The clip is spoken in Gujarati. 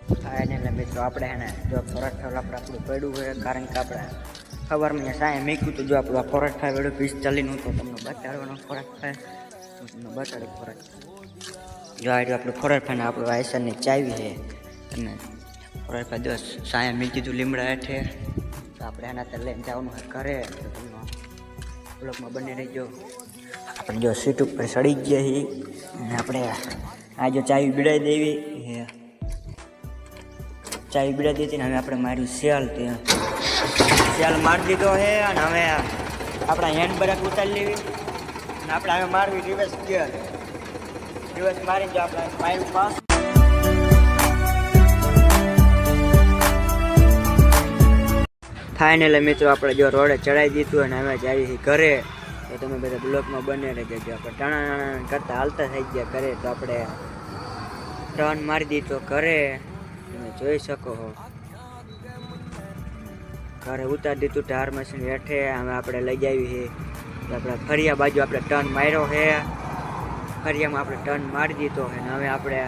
એટલે મિત્રો આપણે એને જો ફોરેટ ફાઈવ આપણું પડ્યું હોય કારણ કે આપણે ખબરમાં સાંજે મૂક્યું તો જો આપણું આ ફોરેટ ફાઈવ વેડું પીસ ચાલીનું તો તમને બતાડવાનો ફોરેટ ફાઈવ તમને બતાડે ફોરેટ જો આ આપણું ફોરેટ ફાઈવ આપણું આઈસરની ચાવી છે અને ફોરેટ ફાઈવ દસ સાંજે મૂકી દીધું લીમડા હેઠે તો આપણે એના તો લઈને જવાનું હોય કરે તો તમને બ્લોકમાં બની રહીજો. આપણે જો સીટ ઉપર ચડી ગયા છીએ અને આપણે આ જો ચાવી બિડાઈ દેવી ચાવી બિડાઈ દીધી ને હવે આપણે માર્યું સેલ મારી દીધો છે અને હવે આપણા હેન્ડ બ્રેક ઉતારી લેવી અને આપણે હવે મારવી રિવર્સ ગિયર રિવર્સ મારી જો આપણે માર્યું પાસ ફાઇનલી મિત્રો આપણે જો રોડે ચડાવી દીધું અને હવે જઈએ ઘરે તો તમે બધા બ્લોકમાં બને રહેજો. આપણે ટાણા કરતા હાલતા થઈ ગયા ઘરે તો આપણે ટર્ન મારી દીધો ઘરે તમે જોઈ શકો છો ઘરે ઉતારી દીધું ટાયર મશીન હેઠે. હવે આપણે લઈ જાવી છે આપણે ફરિયા બાજુ આપણે ટર્ન માર્યો છે ફરિયામાં આપણે ટર્ન મારી દીધો છે અને હવે આપણે